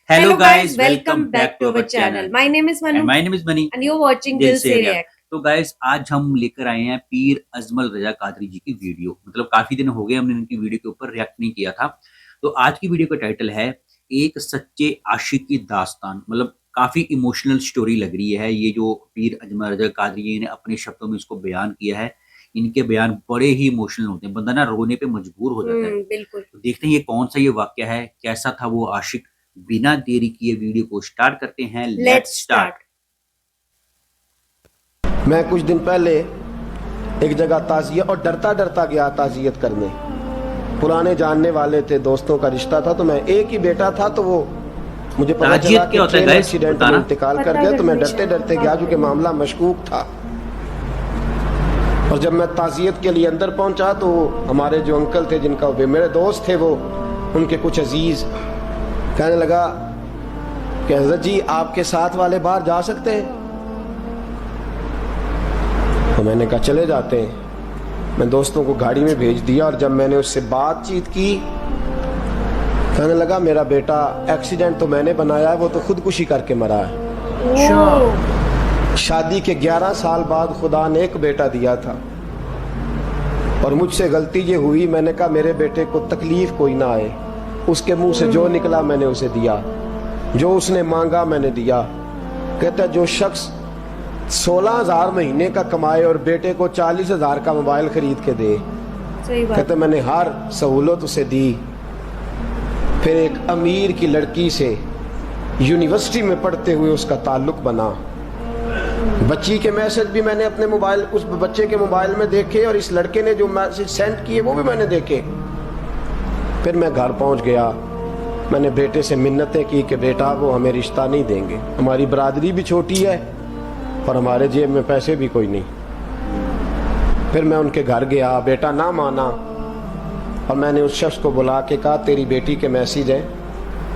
Hello guys, welcome back to our channel. My name is Manu And my name is Mani. and you're watching दिल Dil से Se react. React. तो guys आज हम लेकर आए हैं पीर अजमल रजा कादरी जी की वीडियो। मतलब काफी दिन हो गए हमने उनकी वीडियो के ऊपर रिएक्ट नहीं किया था। तो आज की वीडियो का टाइटल है एक सच्चे आशिक की दास्तान। मतलब काफी इमोशनल स्टोरी लग रही है। ये जो पीर अजमल रजा कादरी जी ने अपने शब्दों में इसको बयान किया है, इनके बयान बड़े ही इमोशनल होते हैं, बंदा ना रोने पे मजबूर हो जाता है। बिल्कुल। तो देखते हैं ये कौन सा ये वाक्य है, कैसा था वो आशिक। बिना देरी किए वीडियो को स्टार्ट करते हैं। Let's start. मैं कुछ दिन पहले एक जगह ताज़ियत और डरता डरता गया ताज़ियत करने। पुराने जानने वाले थे, दोस्तों का रिश्ता था। तो मैं एक ही बेटा था, तो वो मुझे पता चला कि ट्रेन एक्सीडेंट में इंतकाल कर गया। तो मैं डरते डरते गया क्योंकि मामला मशकूक था। और जब मैं ताज़ियत के लिए अंदर पहुंचा तो हमारे जो अंकल थे, जिनका मेरे दोस्त थे, वो उनके कुछ अजीज कहने लगा कि हज़रत जी आपके साथ वाले बाहर जा सकते हैं। तो मैंने कहा चले जाते हैं। मैं दोस्तों को गाड़ी में भेज दिया और जब मैंने उससे बातचीत की, कहने लगा मेरा बेटा एक्सीडेंट तो मैंने बनाया है, वो तो खुदकुशी करके मरा है। शादी के 11 साल बाद खुदा ने एक बेटा दिया था और मुझसे गलती ये हुई, मैंने कहा मेरे बेटे को तकलीफ कोई ना आए। उसके मुंह से जो निकला मैंने उसे दिया, जो उसने मांगा मैंने दिया। कहता है जो शख्स 16,000 महीने का कमाए और बेटे को 40,000 का मोबाइल खरीद के दे, कहते मैंने हर सहूलत उसे दी। फिर एक अमीर की लड़की से यूनिवर्सिटी में पढ़ते हुए उसका ताल्लुक बना। बच्ची के मैसेज भी मैंने अपने मोबाइल, उस बच्चे के मोबाइल में देखे और इस लड़के ने जो मैसेज सेंड किए वो भी मैंने देखे। फिर मैं घर पहुंच गया। मैंने बेटे से मिन्नतें की कि बेटा वो हमें रिश्ता नहीं देंगे, हमारी बरादरी भी छोटी है और हमारे जेब में पैसे भी कोई नहीं। फिर मैं उनके घर गया, बेटा ना माना और मैंने उस शख्स को बुला के कहा तेरी बेटी के मैसेज हैं,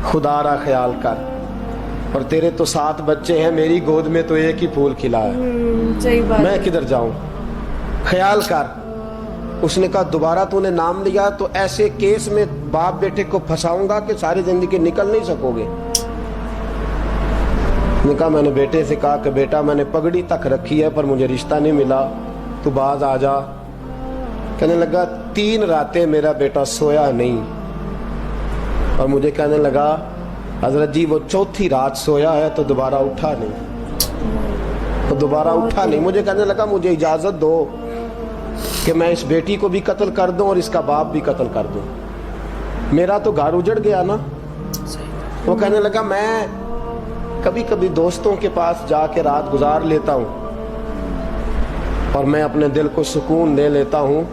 खुदा रा ख्याल कर, और तेरे तो 7 बच्चे हैं, मेरी गोद में तो एक ही फूल खिला है, सही बात। मैं किधर जाऊं, ख्याल कर। उसने कहा दोबारा तूने नाम लिया तो ऐसे केस में बाप बेटे को फंसाऊंगा कि सारी जिंदगी निकल नहीं सकोगे। ने कहा मैंने बेटे से कहा कि बेटा मैंने पगड़ी तक रखी है पर मुझे रिश्ता नहीं मिला, तू बाज आ जा। कहने लगा 3 रातें मेरा बेटा सोया नहीं और मुझे कहने लगा हजरत जी वो 4थी रात सोया है तो दोबारा उठा नहीं, तो दोबारा उठा नहीं। मुझे कहने लगा मुझे इजाज़त दो कि मैं इस बेटी को भी कत्ल कर दूं और इसका बाप भी कत्ल कर दूं, मेरा तो घर उजड़ गया ना। वो कहने लगा मैं कभी कभी दोस्तों के पास जाके रात गुजार लेता हूं और मैं अपने दिल को सुकून दे लेता हूं,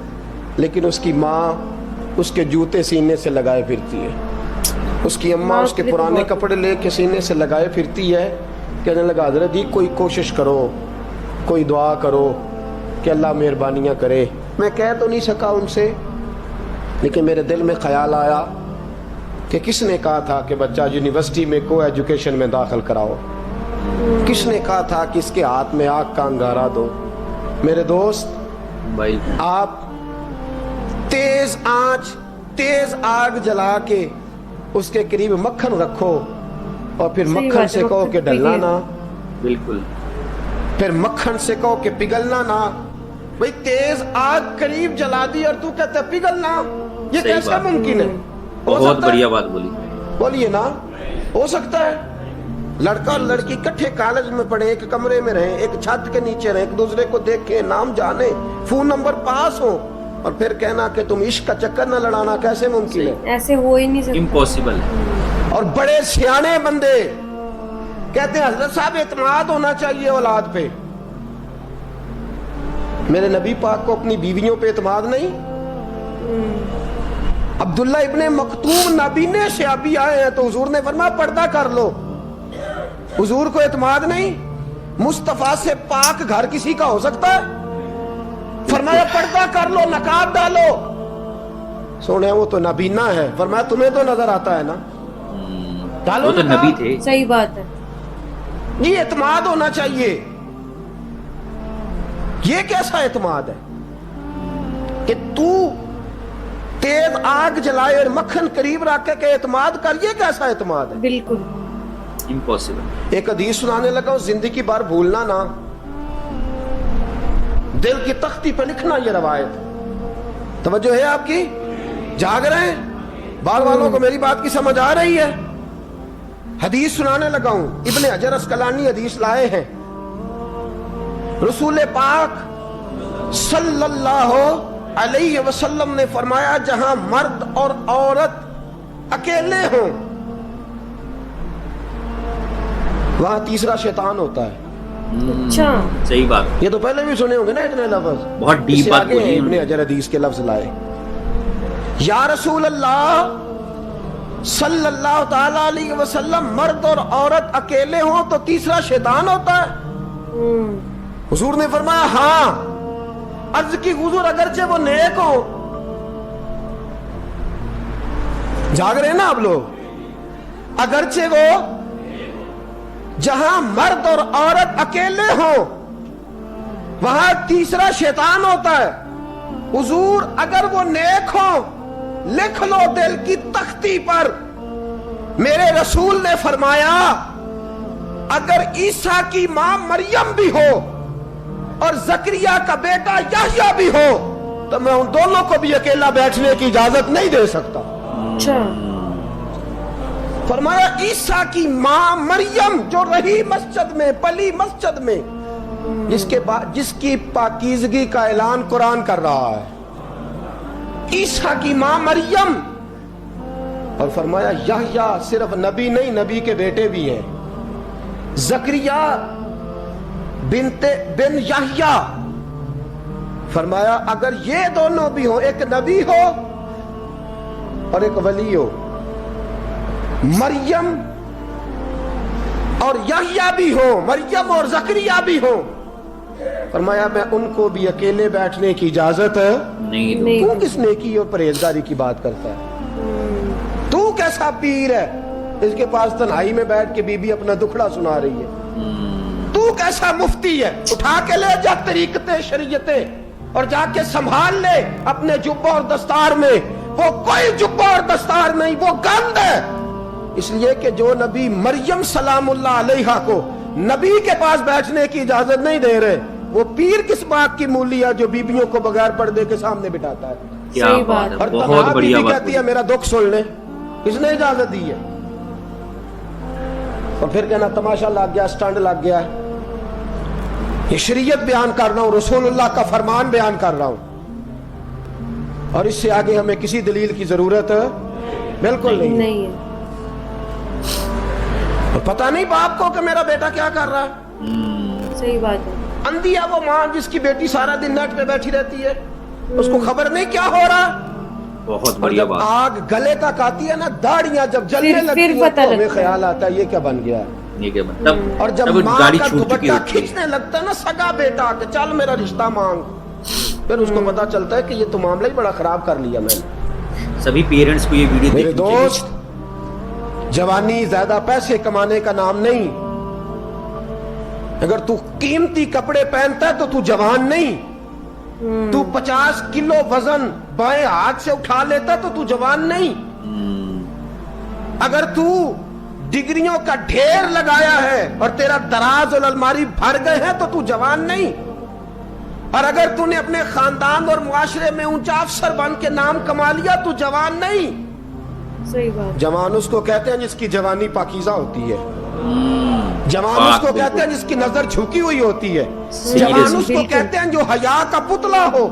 लेकिन उसकी माँ उसके जूते सीने से लगाए फिरती है, उसकी अम्मा उसके पुराने कपड़े लेके सीने से लगाए फिरती है। कहने लगा हज़रत जी कोई कोशिश करो, कोई दुआ करो कि अल्लाह मेहरबानियाँ करे। मैं कह तो नहीं सका उनसे, लेकिन मेरे दिल में ख्याल आया कि किसने कहा था कि बच्चा यूनिवर्सिटी में को एजुकेशन में दाखिल कराओ, किसने कहा था कि इसके हाथ में आग का अंगारा दो। मेरे दोस्त भाई आप तेज आंच, तेज आग जला के उसके करीब मक्खन रखो और फिर मक्खन से कहो कि डलना ना, बिल्कुल, फिर मक्खन से कहो कि पिघलना ना। भाई तेज आग करीब जला दी और तू कहता पिघलना, ये कैसा मुमकिन है? बहुत बढ़िया बात बोली। बोलिए ना, हो सकता है लड़का और लड़की इकट्ठे कॉलेज में पढ़े, एक कमरे में रहे, एक छत के नीचे रहे, एक दूसरे को देखे, नाम जाने, फोन नंबर पास हो, और फिर कहना कि तुम इश्क का चक्कर न लड़ाना, कैसे मुमकिन है? ऐसे हो ही नहीं सकता, इम्पॉसिबल है। और बड़े सियाने बंदे कहते हैं हजरत साहब एतमाद होना चाहिए औलाद पे। मेरे नबी पाक को अपनी बीवियों पे एतमाद नहीं? अब्दुल्ला इब्ने मखतूम नाबीने से अभी आए हैं तो हुजूर ने फरमाया पर्दा कर लो, हुजूर को एतमाद नहीं? मुस्तफा से पाक घर किसी का हो सकता है? फरमाया पर्दा कर लो, नकाब डालो। सोने वो तो नबीना है, फरमाया तुम्हें तो नजर आता है ना, डालो। वो तो नबी थे। सही बात है। ये एतमाद होना चाहिए। ये कैसा एतमाद है कि तू तेज आग जलाए और मक्खन करीब रख के एतमाद कर, ये कैसा एतमाद है? बिल्कुल। इम्पॉसिबल। एक हदीस सुनाने लगा हूं, जिंदगी भर भूलना ना, दिल की तख्ती पे लिखना ये रवायत। तवज्जो है आपकी? जाग रहे हैं? बाल वालों को मेरी बात की समझ आ रही है? हदीस सुनाने लगा हूं, इब्ने हजर अस्कलानी हदीस लाए हैं। रसूल पाक सल्लल्लाहु अलैहि वसल्लम ने फरमाया, जहां मर्द और औरत अकेले हों वहां तीसरा शैतान होता है। अच्छा, सही बात। ये तो पहले भी सुने होंगे ना इतने लफ्ज, बहुत डीप इससे बात आगे बोली हैं उन्होंने। इब्ने हजर हदीस के लफ्ज लाए। या रसूल अल्लाह सल्लल्लाहु ताला अलैहि वसल्लम, मर्द और औरत अकेले हों तो तीसरा शैतान होता है? हुजूर ने फरमाया हाँ। अर्ज की हुजूर अगरचे वो नेक हो, जाग रहे हैं ना आप लोग, अगरचे वो जहां मर्द और औरत अकेले हो वहां तीसरा शैतान होता है। हुजूर अगर वो नेक हो लिख लो दिल की तख्ती पर। मेरे रसूल ने फरमाया अगर ईसा की मां मरियम भी हो और जकरिया का बेटा याह्या भी हो तो मैं उन दोनों को भी अकेला बैठने की इजाजत नहीं दे सकता। अच्छा, फरमाया ईसा की मां मरियम जो रही मस्जिद में, पली मस्जिद में, जिसकी पाकीज़गी का ऐलान कुरान कर रहा है, ईसा की मां मरियम। और फरमाया याह्या सिर्फ नबी नहीं, नबी के बेटे भी हैं, जकरिया बिन याह्या। फरमाया अगर ये दोनों भी हो, एक नबी हो और एक वली हो, मरियम और याह्या भी हो, मरियम और जकरिया भी हो, फरमाया मैं उनको भी अकेले बैठने की इजाजत नहीं दूं। नहीं। तू किस नेकी और परहेजगारी की बात करता है? तू कैसा पीर है इसके पास तन्हाई में बैठ के बीबी अपना दुखड़ा सुना रही है? तू कैसा मुफ्ती है? उठा के ले जा तरीकते शरीयते और जाके संभाल ले अपने जुब्बा और दस्तार में। वो कोई जुब्बा और दस्तार नहीं, वो गंद है। इसलिए कि जो नबी मरियम सलामुल्लाह अलैहा को नबी के पास बैठने की इजाजत नहीं दे रहे, वो पीर किस बात की मूली है जो बीबियों को बगैर पर्दे के सामने बिठाता है? क्या सही बात बात। है, और बहुत तन्हा बढ़िया बीबी बात कहती है मेरा दुख सुन ले, किसने इजाजत दी है? और फिर कहना तमाशा लग गया, स्टंट लग गया। ये शरीयत बयान कर रहा हूं, रसूलुल्लाह का फरमान बयान कर रहा हूं, और इससे आगे हमें किसी दलील की जरूरत बिल्कुल नहीं है। नहीं है। और पता नहीं बाप को कि मेरा बेटा क्या कर रहा है। सही बात है। अंधी है वो मां जिसकी बेटी सारा दिन नेट पे बैठी रहती है, उसको खबर नहीं क्या हो रहा। बहुत और बढ़िया जब बात। आग गले तक आती है ना, दाढ़ियां जब जलने फिर लगती है पता तो हमें लगता है। ख्याल आता है ये क्या बन गया है। ये क्या बात। तब और जब तब माँ गाड़ी का छूट चुकी दुपट्टा होती है। खींचने लगता है ना सगा बेटा कि चल मेरा रिश्ता मांग, फिर उसको पता चलता है कि ये तो मामला ही बड़ा खराब कर लिया मैंने। सभी पेरेंट्स को ये वीडियो मेरे देखनी चाहिए। दोस्त, जवानी ज्यादा पैसे कमाने का नाम नहीं। अगर तू कीमती कपड़े पहनता है तो तू जवान नहीं। तू 50 किलो वजन बाएं हाथ से उठा लेता तो तू जवान नहीं। अगर तू डिग्रियों का ढेर लगाया है और तेरा दराज और अलमारी भर गए हैं तो तू जवान नहीं। और अगर तूने अपने खानदान और मुआशरे में ऊंचा अफसर बन के नाम कमा लिया तू जवान नहीं। सही बात। जवान उसको कहते हैं जिसकी जवानी पाकीज़ा होती है। जवान बात उसको कहते बिल्कुल। हैं जिसकी नजर झुकी हुई होती है। सही जवान है, उसको बिल्कुल। कहते हैं जो हया का पुतला हो।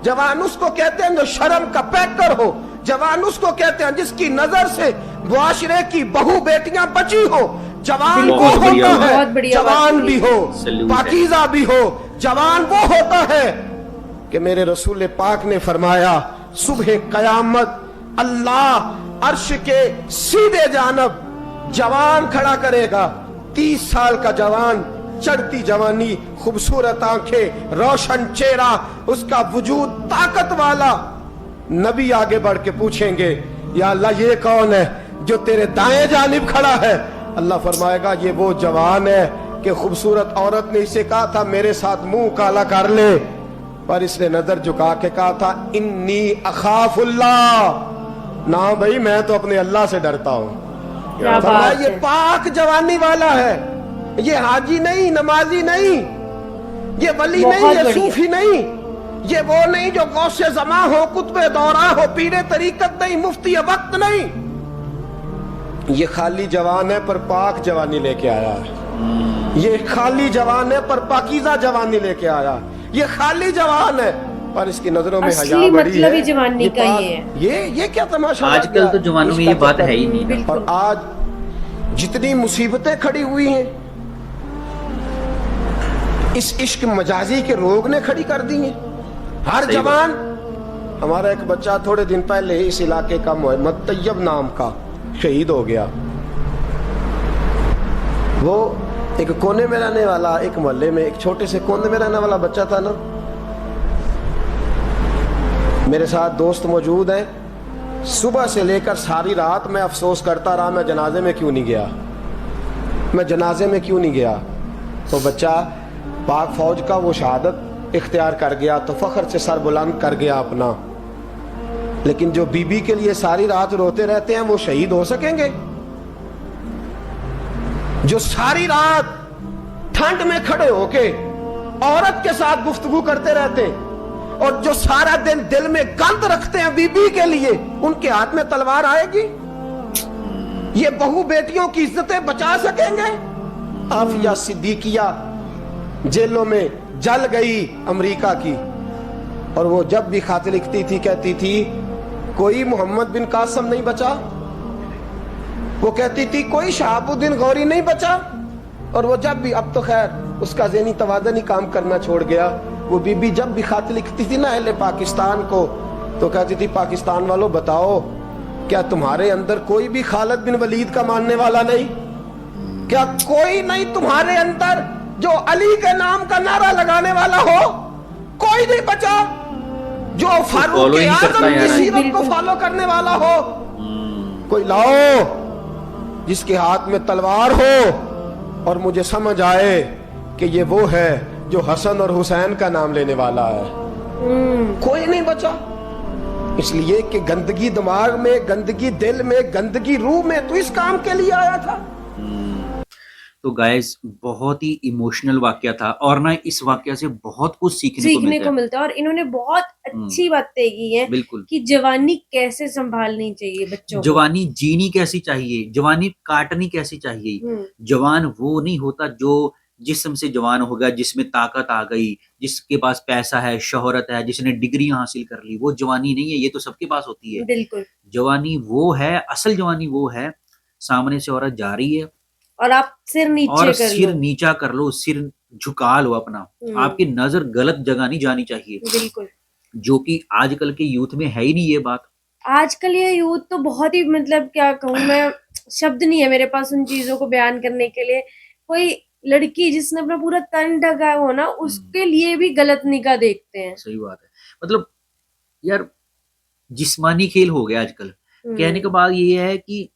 जवान उसको कहते हैं जो शर्म का पैकर हो। जवान उसको कहते हैं जिसकी नजर से मुआशरे की बहू बेटियां बची हो। जवान वो बहुत बढ़िया होता बात। है, बहुत बढ़िया बात जवान बोली। भी हो, सल्यूट है। पाकीज़ा भी हो। जवान वो होता है कि मेरे रसूल पाक ने फरमाया सुबह कयामत अल्लाह अर्श के सीधे जानब जवान खड़ा करेगा। 30 साल का जवान, चढ़ती जवानी, खूबसूरत आंखें, रोशन चेहरा, उसका वजूद ताकत वाला। नबी आगे बढ़ के पूछेंगे या अल्लाह ये कौन है जो तेरे दाएं जानिब खड़ा है? अल्लाह फरमाएगा ये वो जवान है कि खूबसूरत औरत ने इसे कहा था मेरे साथ मुंह काला कर ले, पर इसने नजर झुका के कहा था इन्नी अखाफुल्लाह, ना भाई मैं तो अपने अल्लाह से डरता हूं। क्या फरमाया बात ये है। पाक जवानी वाला है, ये हाजी नहीं, नमाजी नहीं, ये वली बहुत नहीं, ये बढ़िया। सूफी नहीं, ये वो नहीं जो गौसे जमा हो, कुतबे दौरा हो, पीरे तरीकत नहीं, मुफ्ती वक्त नहीं। ये खाली जवान है पर पाक जवानी लेके आया है। ये खाली जवान है पर पाकीज़ा जवानी लेके आया। ये खाली जवान है पर इसकी नजरों में असली हया बड़ी मतलब है। ही जवानी का पाक- ये है। ये क्या तमाशा लग आजकल गया? तो जवानों में ये इसका बात चक्कर। है ही नहीं ना। बिल्कुल। और आज जितनी मुसीबतें खड़ी हुई हैं इस इश्क मजाजी के रोग ने खड़ी कर दी हैं। हर सही जवान, हमारा एक बच्चा थोड़े दिन पहले इस इलाके का मोहम्मद तैयब नाम का शहीद हो गया। वो एक कोने में रहने वाला, एक मोहल्ले में एक छोटे से कोने में रहने वाला बच्चा था ना। मेरे साथ दोस्त मौजूद हैं। सुबह से लेकर सारी रात मैं अफसोस करता रहा, मैं जनाजे में क्यों नहीं गया, मैं जनाजे में क्यों नहीं गया। तो बच्चा पाक फौज का वो शहादत इख्तियार कर गया तो फख्र से सर बुलंद कर गया अपना। लेकिन जो बीबी के लिए सारी रात रोते रहते हैं वो शहीद हो सकेंगे? जो सारी रात ठंड में खड़े होके औरत के साथ गुफ्तगू करते रहते हैं और जो सारा दिन दिल में गंद रखते हैं बीबी के लिए, उनके हाथ में तलवार आएगी? ये बहू बेटियों की इज्जतें बचा सकेंगे? आफिया सिद्दीकिया जेलों में जल गई अमेरिका की, और वो जब भी खाते लिखती थी कहती थी कोई मोहम्मद बिन कासम नहीं बचा, वो कहती थी कोई शहाबुद्दीन गौरी नहीं बचा। और वो जब भी, अब तो खैर उसका ज़हनी तवाज़ुन ही काम करना छोड़ गया, वो बीबी जब भी खाते लिखती थी ना अहले पाकिस्तान को तो कहती थी पाकिस्तान वालों बताओ क्या तुम्हारे अंदर कोई भी खालिद बिन वलीद का मानने वाला नहीं? क्या कोई नहीं तुम्हारे अंदर जो अली के नाम का नारा लगाने वाला हो? कोई नहीं बचा जो फारूक follow ही नहीं करता आजम की यार। सीरत को फॉलो करने वाला हो? कोई लाओ जिसके हाथ में तलवार हो और मुझे समझ आए कि ये वो है जो हसन और हुसैन का नाम लेने वाला है। कोई नहीं बचा, इसलिए कि गंदगी दिमाग में, गंदगी दिल में, गंदगी रूह में, तो इस काम के लिए आया था। तो गाइस बहुत ही इमोशनल वाकया था और ना इस वाकया से बहुत कुछ सीखने को मिलता है। मिलता है। और इन्होंने बहुत अच्छी बातें की हैं बिल्कुल। कि जवानी कैसे संभालनी चाहिए बच्चों को। जवानी जीनी कैसी चाहिए, जवानी काटनी कैसी चाहिए। जवान वो नहीं होता जो जिस्म से जवान हो गया, जिसमें ताकत आ गई, जिसके पास पैसा है, शोहरत है, जिसने डिग्री हासिल कर ली, वो जवानी नहीं है। ये तो सबके पास होती है। बिल्कुल। जवानी वो है, असल जवानी वो है, सामने से औरत जा रही है और आप सिर नीचे और कर सिर लो। नीचा कर लो, सिर झुका लो अपना। आपकी नजर गलत जगह नहीं जानी चाहिए, बिल्कुल। जो कि आजकल के यूथ में है ही नहीं ये बात। आजकल ये यूथ तो बहुत ही, मतलब क्या कहूँ मैं, शब्द नहीं है मेरे पास उन चीजों को बयान करने के लिए। कोई लड़की जिसने अपना पूरा तन ढका हो ना, उसके लिए भी गलत निगाह देखते हैं। सही बात है। मतलब यार जिस्मानी खेल हो गया आजकल। कहने का बात ये है कि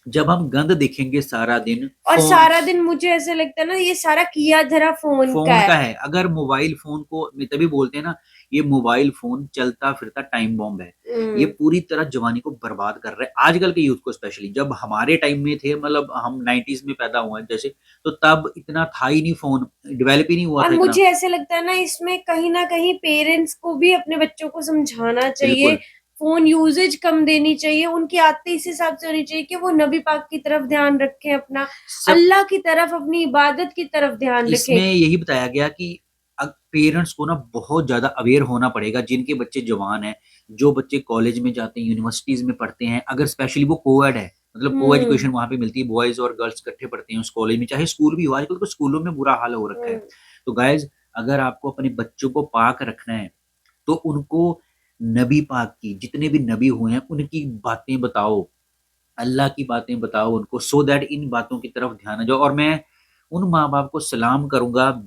जब हम गंद देखेंगे सारा दिन और फोन- सारा दिन मुझे ऐसे लगता है ना ये सारा किया धरा फोन का का है। अगर मोबाइल फोन को, तभी बोलते हैं ना, ये मोबाइल फोन चलता फिरता टाइम बॉम्ब है। ये पूरी तरह जवानी को बर्बाद कर रहा है आजकल के यूथ को स्पेशली। जब हमारे टाइम में थे, मतलब हम 90s में पैदा हुए हैं जैसे, तो तब इतना था ही नहीं, फोन डेवलप ही नहीं हुआ और था मुझे इतना। ऐसे लगता है ना इसमें कहीं ना कहीं पेरेंट्स को भी अपने बच्चों को समझाना चाहिए, बिल्कुल। फोन यूजेज कम देनी चाहिए, उनकी आदतें इस हिसाब से होनी चाहिए कि वो नबी पाक की तरफ ध्यान रखें, अपना अल्लाह की तरफ, अपनी इबादत की तरफ ध्यान इसमें रखें। यही बताया गया कि पेरेंट्स को ना बहुत ज्यादा अवेयर होना पड़ेगा। जिनके बच्चे जवान हैं, जो बच्चे कॉलेज में जाते हैं, यूनिवर्सिटीज में पढ़ते हैं, अगर स्पेशली वो कोएड है, मतलब को एजुकेशन वहां पे मिलती है, बॉयज और गर्ल्स इकट्ठे पढ़ते हैं उस कॉलेज में, चाहे स्कूल भी हो। आजकल तो स्कूलों में बुरा हाल हो रखा है। तो गाइज अगर आपको अपने बच्चों को पाक रखना है तो उनको नबी पाक की, जितने भी नबी हुए हैं उनकी बातें बताओ, अल्लाह की बातें बताओ उनको, सो दैट इन बातों की तरफ ध्यान आ जाओ। और मैं उन माँ बाप को सलाम करूंगा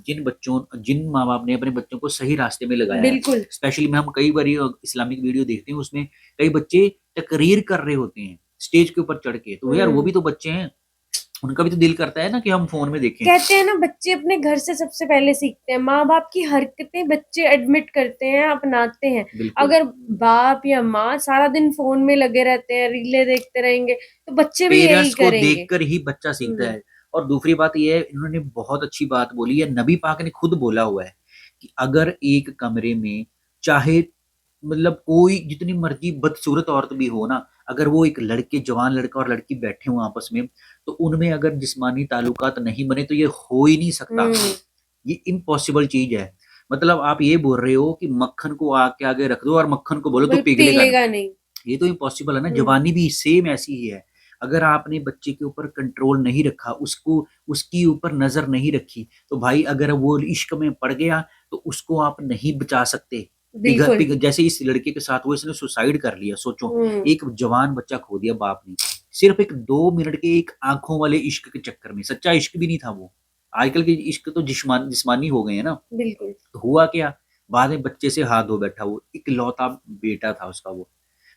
जिन माँ बाप ने अपने बच्चों को सही रास्ते में लगाया है। बिल्कुल। स्पेशली में हम कई बार इस्लामिक वीडियो देखते हैं, उसमें कई बच्चे तकरीर कर रहे होते हैं स्टेज के ऊपर चढ़ के, तो यार वो भी तो बच्चे हैं। उनका भी तो दिल करता है ना कि हम फोन में देखें। कहते हैं ना बच्चे अपने घर से सबसे पहले सीखते हैं, माँ बाप की हरकतें बच्चे एडमिट करते हैं, अपनाते हैं। बिल्कुल अगर बाप या माँ सारा दिन फोन में लगे रहते हैं, रीलें देखते रहेंगे, तो बच्चे भी यही पेरेंट्स को करेंगे। देखकर ही बच्चा सीखता हम्म, है। और दूसरी बात ये है, इन्होंने बहुत अच्छी बात बोली है, नबी पाक ने खुद बोला हुआ है कि अगर एक कमरे में चाहे मतलब कोई जितनी मर्जी बदसूरत औरत भी हो ना, अगर वो एक लड़के जवान लड़का और लड़की बैठे हों आपस में, तो उनमें अगर जिस्मानी ताल्लुकात नहीं बने तो ये हो ही नहीं सकता। हम्म, ये इम्पॉसिबल चीज है। मतलब आप ये बोल रहे हो कि मक्खन को आग के आगे रख दो और मक्खन को बोलो तो बोल पिघलेगा नहीं, पिघलेगा नहीं। ये तो इम्पॉसिबल है ना। हम्म, जवानी भी सेम ऐसी ही है। अगर आपने बच्चे के ऊपर कंट्रोल नहीं रखा, उसको उसकी ऊपर नजर नहीं रखी, तो भाई अगर वो इश्क में पड़ गया तो उसको आप नहीं बचा सकते। बिल्कुल। जैसे इस लड़के के साथ हुआ, इसने सुसाइड कर लिया। सोचो, हम्म, एक जवान बच्चा खो दिया बाप ने, सिर्फ एक 2 मिनट के एक आंखों वाले इश्क के चक्कर में। सच्चा इश्क भी नहीं था वो। आजकल के इश्क तो जिस्मानी हो गए हैं ना। बिल्कुल। तो हुआ क्या, बाद में बच्चे से हाथ धो बैठा, वो इकलौता बेटा था उसका वो।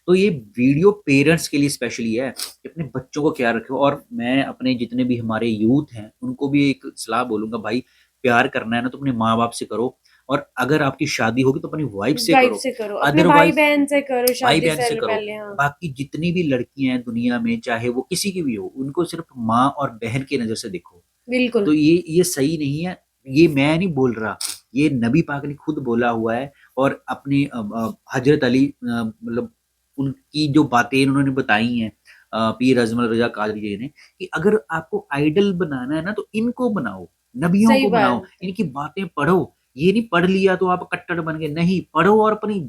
तो ये वीडियो पेरेंट्स के लिए स्पेशली है कि अपने बच्चों को क्या रखो। और मैं अपने जितने भी हमारे यूथ हैं उनको भी एक सलाह बोलूंगा, भाई प्यार करना है ना तो अपने माँ बाप से करो, और अगर आपकी शादी होगी तो अपनी वाइफ से वाइफ करो, से करो, अपने भाई अदरवाइज बहन से करो, भाई शादी बहन से से करो। पहले। हाँ, बाकी जितनी भी लड़कियां हैं दुनिया में, चाहे वो किसी की भी हो, उनको सिर्फ माँ और बहन की नजर से देखो। बिल्कुल। तो ये सही नहीं है। ये मैं नहीं बोल रहा, ये नबी पाक ने खुद बोला हुआ है। और अपने हजरत अली मतलब उनकी जो बातें उन्होंने बताई हैं, पीर अजमल रजा कादरी जी ने, कि अगर आपको आइडल बनाना है ना तो इनको बनाओ, नबियों सही को बनाओ, बात है। इनकी बातें पढ़ो। ये नहीं पढ़ लिया तो आप कट्टर बन गए, नहीं, पढ़ो और अपनी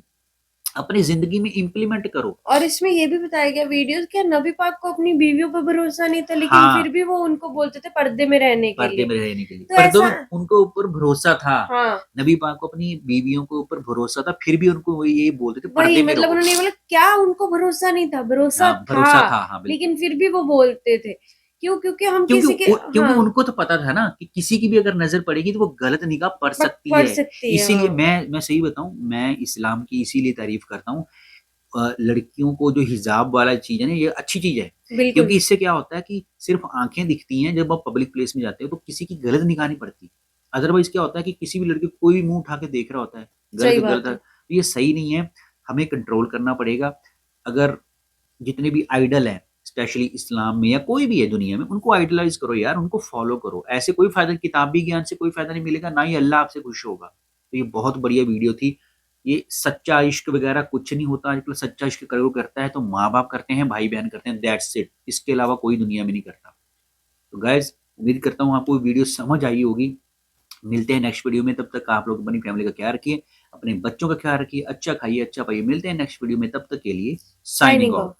अपनी जिंदगी में इम्प्लीमेंट करो। और इसमें ये भी बताया गया वीडियोस, क्या नबी पाक को अपनी बीवियों पर भरोसा नहीं था, लेकिन हाँ, फिर भी वो उनको बोलते थे पर्दे में रहने के पर्दे लिए। में रहने के लिए, तो पर्दों ऐसा, में उनको ऊपर भरोसा था। हाँ, नबी पाक को अपनी बीवियों के ऊपर भरोसा था, फिर भी उनको वो ये बोलते थे वही पर्दे में मतलब रहो। उन्होंने बोला क्या उनको भरोसा नहीं था, भरोसा हाँ, था, भरोसा था, हाँ बिल्कुल। लेकिन फिर भी वो बोलते थे। क्यों? क्योंकि हम किसी के, क्योंकि हाँ, उनको तो पता था ना कि किसी की भी अगर नजर पड़ेगी तो वो गलत निगाह पड़ सकती पढ़ है। सकती है। इसीलिए हाँ, मैं सही बताऊं, मैं इस्लाम की इसीलिए तारीफ करता हूँ। लड़कियों को जो हिजाब वाला चीज है ना, ये अच्छी चीज है। बिल्कुल। क्योंकि इससे क्या होता है कि सिर्फ आंखें दिखती हैं, जब आप पब्लिक प्लेस में जाते हो तो किसी की गलत निगाह नहीं पड़ती। अदरवाइज क्या होता है कि किसी भी लड़के को कोई भी मुंह उठा के देख रहा होता है, सही गलत गलत बात है, है। तो ये सही नहीं है। हमें कंट्रोल करना पड़ेगा। अगर जितने भी आइडल हैं, स्पेशली इस्लाम में या कोई भी है दुनिया में, उनको आइडलाइज करो यार, उनको फॉलो करो। ऐसे कोई फायदा, किताबी ज्ञान से कोई फायदा नहीं मिलेगा, ना ही अल्लाह आपसे खुश होगा। तो ये बहुत बढ़िया वीडियो थी। ये सच्चा इश्क वगैरह कुछ नहीं होता आजकल। सच्चा इश्क करो करता है तो माँ बाप करते हैं, भाई बहन करते हैं, दैट्स इट। इसके अलावा कोई दुनिया में नहीं करता। तो गाइज, उम्मीद करता हूँ आपको वीडियो समझ आई होगी। मिलते हैं नेक्स्ट वीडियो में, तब तक आप लोग अपनी फैमिली का ख्याल रखिए, अपने बच्चों का ख्याल रखिए, अच्छा खाइए, अच्छा पाइए। मिलते हैं नेक्स्ट वीडियो में, तब तक के लिए साइनिंग साइनिंग ऑफ। ऑफ।